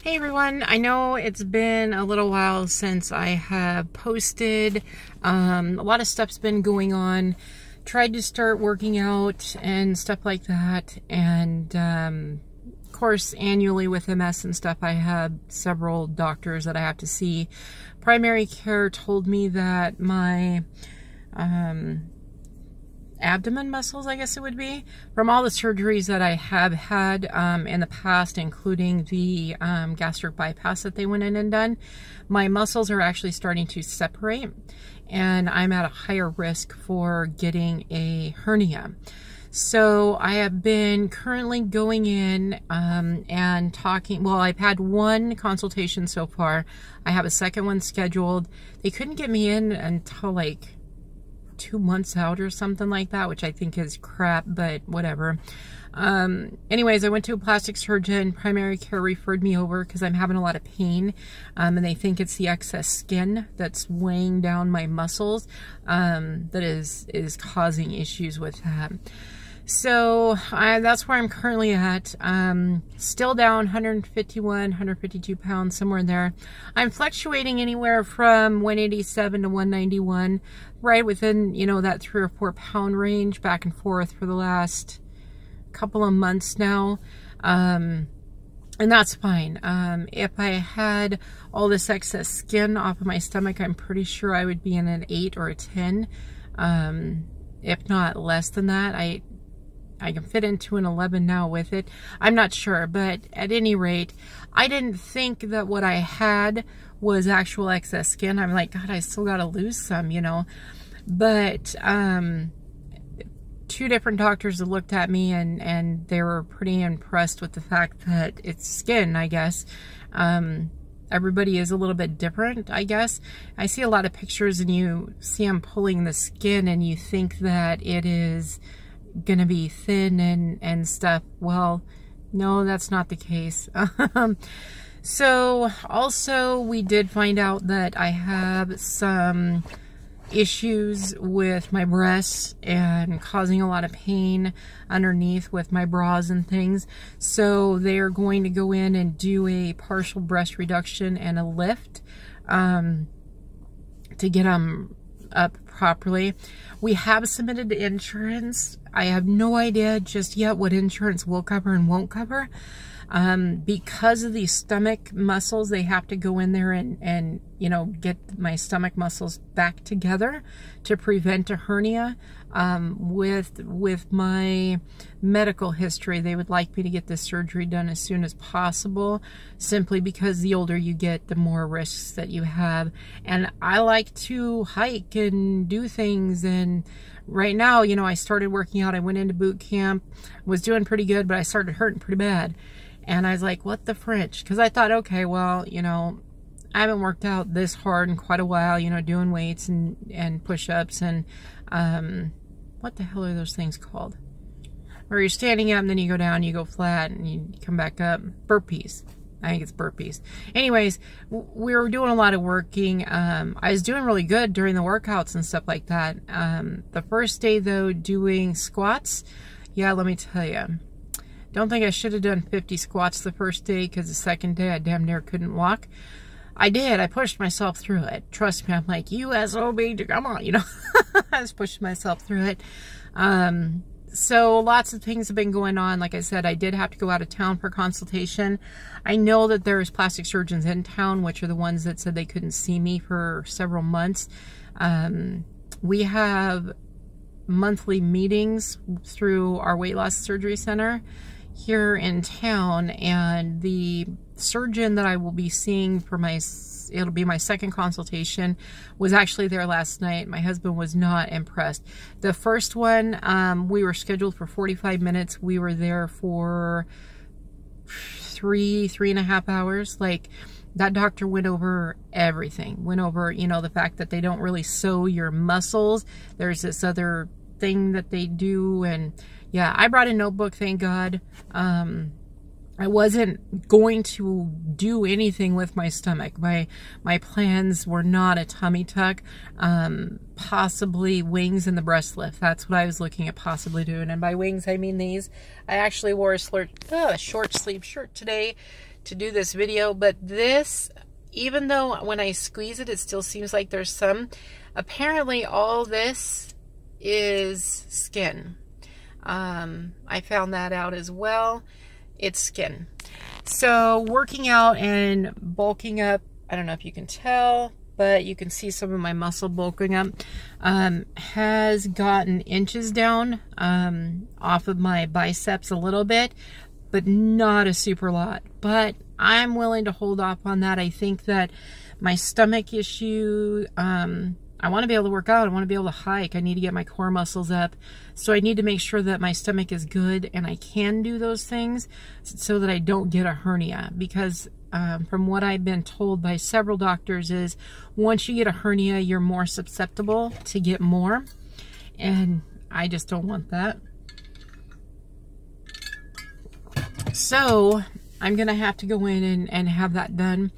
Hey everyone, I know it's been a little while since I have posted. A lot of stuff's been going on. Tried to start working out and stuff like that. And of course, annually with MS and stuff, I have several doctors that I have to see. Primary care told me that my abdomen muscles, I guess it would be, from all the surgeries that I have had in the past, including the gastric bypass that they went in and done, my muscles are actually starting to separate, and I'm at a higher risk for getting a hernia. So I have been currently going in and talking. Well, I've had one consultation so far. I have a second one scheduled. They couldn't get me in until like 2 months out or something like that, which I think is crap, but whatever. Anyways, I went to a plastic surgeon. Primary care referred me over because I'm having a lot of pain, and they think it's the excess skin that's weighing down my muscles that is causing issues with that. So that's where I'm currently at. Still down 151, 152 pounds, somewhere in there. I'm fluctuating anywhere from 187 to 191, right within, you know, that 3 or 4 pound range, back and forth for the last couple of months now. And that's fine. If I had all this excess skin off of my stomach, I'm pretty sure I would be in an 8 or a 10, if not less than that. I can fit into an 11 now with it. I'm not sure, but at any rate, I didn't think that what I had was actual excess skin. I'm like, God, I still got to lose some, you know. But 2 different doctors have looked at me, and they were pretty impressed with the fact that it's skin, I guess. Everybody is a little bit different, I guess. I see a lot of pictures, and you see them pulling the skin, and you think that it is gonna be thin and stuff. Well, no, that's not the case. So also we did find out that I have some issues with my breasts and causing a lot of pain underneath with my bras and things. So they're going to go in and do a partial breast reduction and a lift to get them up properly. We have submitted to insurance. I have no idea just yet what insurance will cover and won't cover. Because of these stomach muscles, they have to go in there and you know, get my stomach muscles back together to prevent a hernia. With my medical history, they would like me to get this surgery done as soon as possible, simply because the older you get, the more risks that you have. And I like to hike and do things, and right now, you know, I started working out. I went into boot camp, was doing pretty good, but I started hurting pretty bad. And I was like, what the French? Because I thought, okay, well, you know, I haven't worked out this hard in quite a while, you know, doing weights and push-ups and, what the hell are those things called? Where you're standing up and then you go down, you go flat, and you come back up. Burpees. I think it's burpees. Anyways, we were doing a lot of working. I was doing really good during the workouts and stuff like that. The first day, though, doing squats, yeah, let me tell you. Don't think I should have done 50 squats the first day, because the second day I damn near couldn't walk. I did. I pushed myself through it. Trust me, I'm like, you SOB, come on, you know. I was pushing myself through it. So lots of things have been going on. Like I said, I did have to go out of town for consultation. I know that there's plastic surgeons in town, which are the ones that said they couldn't see me for several months. We have monthly meetings through our weight loss surgery center here in town, and the surgeon that I will be seeing for it'll be my second consultation, was actually there last night. My husband was not impressed. The first one, we were scheduled for 45 minutes. We were there for 3.5 hours. Like, that doctor went over everything. Went over, you know, the fact that they don't really sew your muscles. There's this other thing that they do, and yeah, I brought a notebook, thank God. I wasn't going to do anything with my stomach. My plans were not a tummy tuck, possibly wings and the breast lift. That's what I was looking at possibly doing. And by wings, I mean these. I actually wore a short sleeve shirt today to do this video, but this, even though when I squeeze it, it still seems like there's some, apparently all this is skin. I found that out as well. It's skin. So working out and bulking up, I don't know if you can tell, but you can see some of my muscle bulking up, has gotten inches down off of my biceps a little bit, but not a super lot. But I'm willing to hold off on that. I think that my stomach issue, I want to be able to work out. I want to be able to hike. I need to get my core muscles up. So I need to make sure that my stomach is good and I can do those things so that I don't get a hernia. Because from what I've been told by several doctors is once you get a hernia, you're more susceptible to get more. And I just don't want that. So I'm going to have to go in and have that done.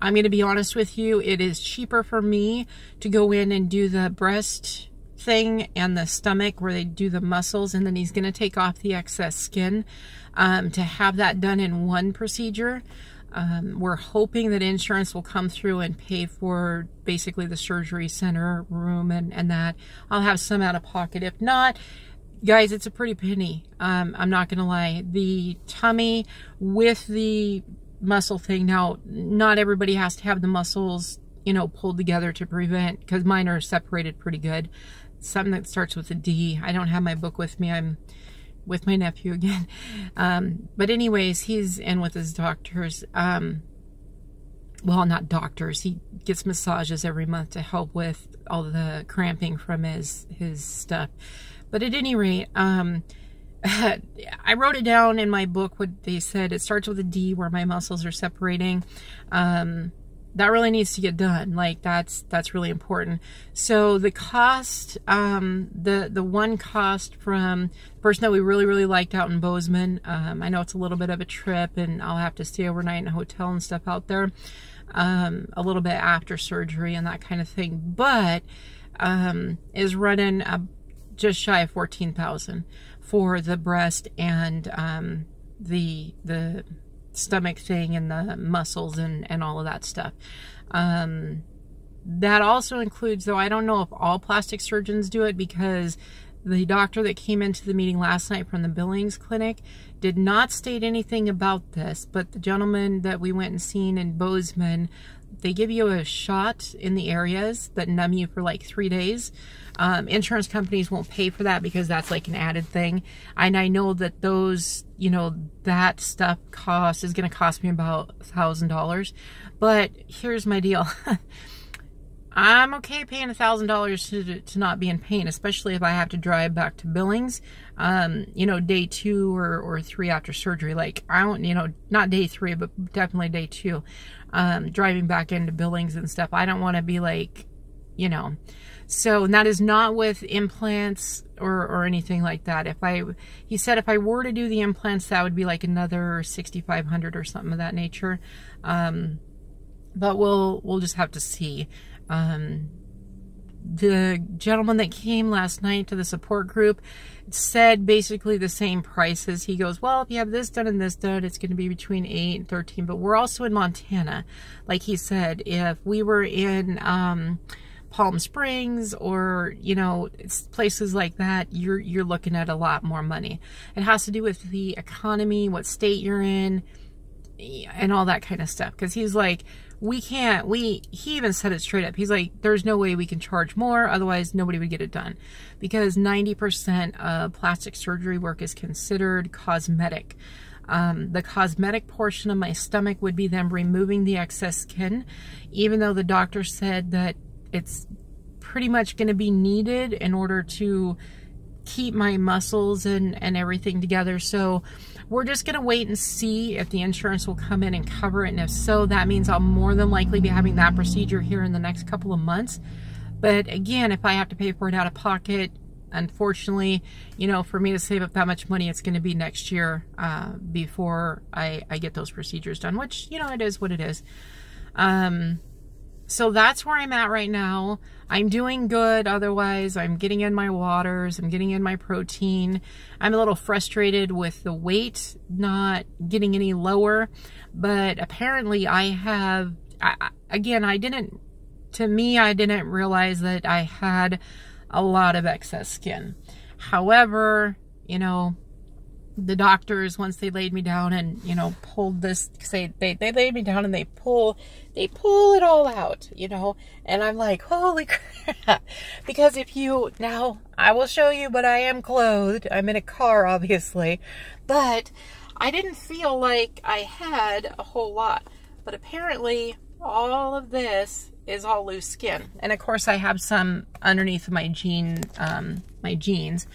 I'm going to be honest with you, it is cheaper for me to go in and do the breast thing and the stomach where they do the muscles, and then he's going to take off the excess skin, to have that done in one procedure. We're hoping that insurance will come through and pay for basically the surgery center room and that. I'll have some out of pocket. If not, guys, it's a pretty penny. I'm not going to lie. The tummy with the muscle thing. Now, not everybody has to have the muscles, you know, pulled together to prevent, because mine are separated pretty good. Something that starts with a D. I don't have my book with me. I'm with my nephew again. But anyways, he's in with his doctors. Well, not doctors. He gets massages every month to help with all the cramping from his stuff. But at any rate, I wrote it down in my book what they said. It starts with a D where my muscles are separating. That really needs to get done. Like that's really important. So the cost, the one cost from the person that we really liked out in Bozeman, I know it's a little bit of a trip and I'll have to stay overnight in a hotel and stuff out there, a little bit after surgery and that kind of thing, but is running just shy of $14,000 for the breast and the stomach thing and the muscles and all of that stuff. That also includes, though I don't know if all plastic surgeons do it, because the doctor that came into the meeting last night from the Billings clinic did not state anything about this, but the gentleman that we went and seen in Bozeman, they give you a shot in the areas that numb you for like 3 days. Insurance companies won't pay for that because that's like an added thing. And I know that those, you know, that stuff is going to cost me about $1,000. But here's my deal. I'm okay paying $1,000 to not be in pain, especially if I have to drive back to Billings, you know, day 2 or 3 after surgery. Like, I don't, you know, not day 3, but definitely day 2, driving back into Billings and stuff. I don't want to be like, you know, so that is not with implants or anything like that. He said if I were to do the implants, that would be like another $6,500 or something of that nature. But we'll just have to see. The gentleman that came last night to the support group said basically the same prices. He goes, well, if you have this done and this done, it's going to be between 8 and 13, but we're also in Montana. Like he said, if we were in Palm Springs or, you know, places like that, you're looking at a lot more money. It has to do with the economy, what state you're in, and all that kind of stuff. Because he's like, he even said it straight up. He's like, there's no way we can charge more, otherwise nobody would get it done. Because 90% of plastic surgery work is considered cosmetic. The cosmetic portion of my stomach would be them removing the excess skin, even though the doctor said that it's pretty much going to be needed in order to keep my muscles and everything together. So we're just going to wait and see if the insurance will come in and cover it. And if so, that means I'll more than likely be having that procedure here in the next couple of months. But again, if I have to pay for it out of pocket, unfortunately, you know, for me to save up that much money, it's going to be next year before I get those procedures done, which, you know, it is what it is. So that's where I'm at right now. I'm doing good. Otherwise, I'm getting in my waters. I'm getting in my protein. I'm a little frustrated with the weight not getting any lower. But apparently I have, again, I didn't realize that I had a lot of excess skin. However, you know, the doctors, once they laid me down and, you know, pulled this, say they laid me down and they pull it all out, you know, and I'm like, holy crap. Because if you, now I will show you, but I am clothed. I'm in a car, obviously, but I didn't feel like I had a whole lot. But apparently all of this is all loose skin. And of course I have some underneath my jeans.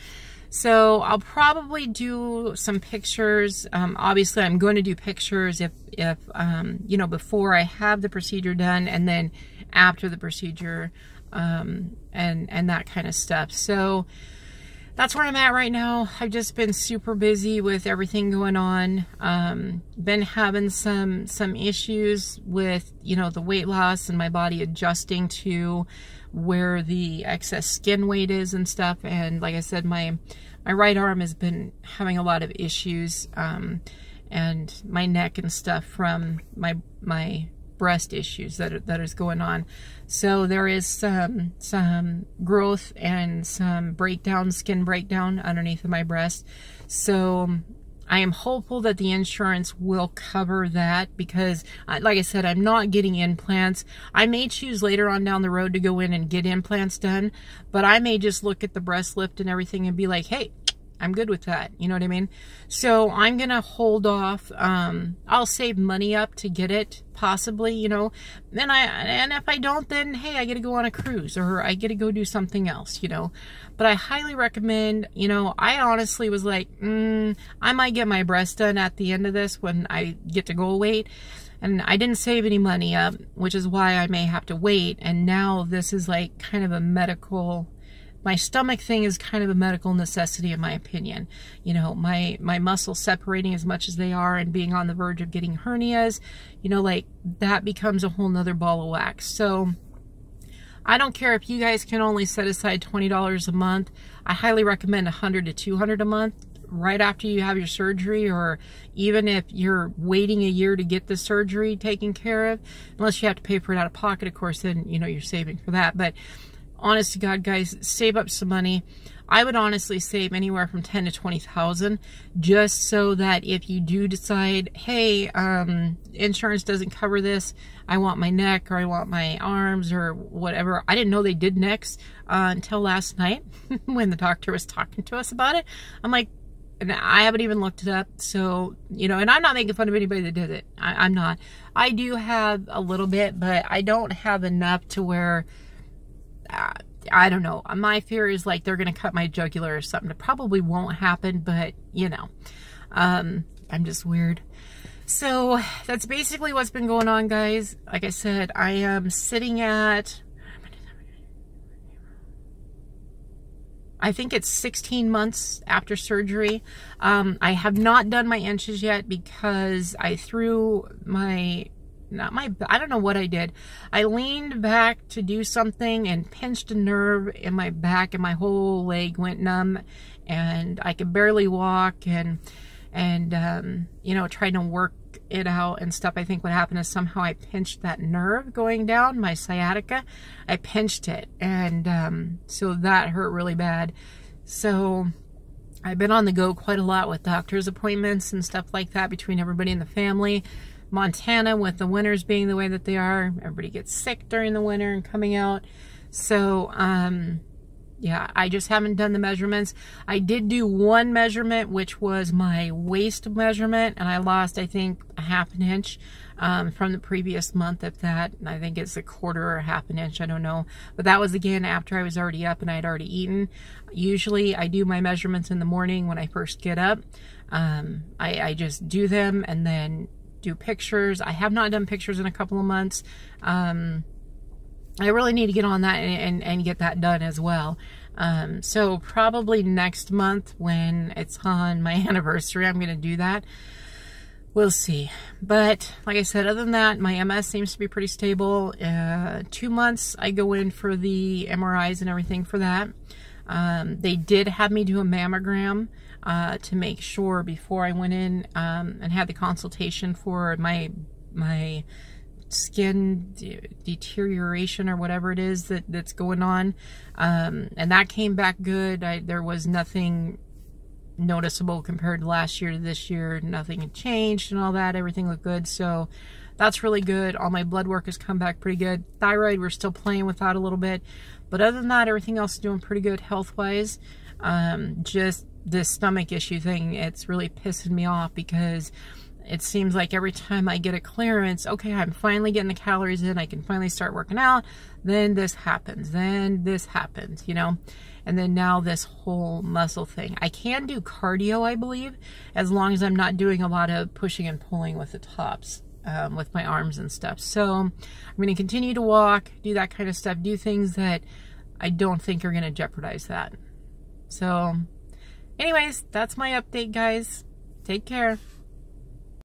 So I'll probably do some pictures. Obviously I'm going to do pictures if you know, before I have the procedure done, and then after the procedure, and that kind of stuff. So that's where I'm at right now. I've just been super busy with everything going on. Been having some issues with, you know, the weight loss and my body adjusting to where the excess skin weight is and stuff. And like I said, my right arm has been having a lot of issues, and my neck and stuff from my breast issues that is going on. So there is some growth and some breakdown, skin breakdown underneath of my breast. So I am hopeful that the insurance will cover that, because like I said, I'm not getting implants. I may choose later on down the road to go in and get implants done, but I may just look at the breast lift and everything and be like, hey, I'm good with that. You know what I mean? So I'm going to hold off. I'll save money up to get it, possibly, you know, and if I don't, then hey, I get to go on a cruise, or I get to go do something else, you know. But I highly recommend, you know, I honestly was like, I might get my breast done at the end of this when I get to goal weight. And I didn't save any money up, which is why I may have to wait. And now this is like kind of a medical, my stomach thing is kind of a medical necessity in my opinion. You know, my muscles separating as much as they are and being on the verge of getting hernias, you know, like that becomes a whole nother ball of wax. So I don't care if you guys can only set aside $20 a month. I highly recommend $100 to $200 a month right after you have your surgery, or even if you're waiting a year to get the surgery taken care of, unless you have to pay for it out of pocket, of course, then, you know, you're saving for that. But honest to God, guys, save up some money. I would honestly save anywhere from $10,000 to $20,000, just so that if you do decide, hey, insurance doesn't cover this, I want my neck, or I want my arms, or whatever. I didn't know they did necks until last night when the doctor was talking to us about it. I'm like, and I haven't even looked it up. So, you know, and I'm not making fun of anybody that did it. I'm not. I do have a little bit, but I don't have enough to where, I don't know. My fear is like they're going to cut my jugular or something. It probably won't happen, but you know, I'm just weird. So that's basically what's been going on, guys. Like I said, I am sitting at, I think it's 16 months after surgery. I have not done my inches yet because I threw my, I don't know what I did. I leaned back to do something and pinched a nerve in my back, and my whole leg went numb, and I could barely walk, and you know, trying to work it out and stuff. I think what happened is somehow I pinched that nerve going down my sciatica. I pinched it, and so that hurt really bad. So I've been on the go quite a lot with doctor's appointments and stuff like that between everybody in the family. Montana, with the winters being the way that they are, everybody gets sick during the winter and coming out. So yeah, I just haven't done the measurements. I did do one measurement, which was my waist measurement, and I lost, I think, a ½ inch from the previous month, if that. And I think it's a quarter or a ½ inch, I don't know. But that was, again, after I was already up and I had already eaten. Usually I do my measurements in the morning when I first get up. I just do them and then do pictures. I have not done pictures in a couple of months. I really need to get on that and get that done as well. So probably next month when it's on my anniversary, I'm going to do that. we'll see. But like I said, other than that, my MS seems to be pretty stable. 2 months I go in for the MRIs and everything for that. They did have me do a mammogram to make sure before I went in and had the consultation for my skin deterioration or whatever it is that's going on, and that came back good. There was nothing noticeable compared to last year to this year. Nothing had changed and all that. Everything looked good, so that's really good. All my blood work has come back pretty good. Thyroid, we're still playing with that a little bit, but other than that, everything else is doing pretty good health-wise. Just this stomach issue thing, it's really pissing me off because it seems like every time I get a clearance, okay, I'm finally getting the calories in, I can finally start working out, then this happens, you know? And then now this whole muscle thing. I can do cardio, I believe, as long as I'm not doing a lot of pushing and pulling with the tops, with my arms and stuff. So I'm going to continue to walk, do that kind of stuff, do things that I don't think are going to jeopardize that. So anyways, that's my update, guys. Take care.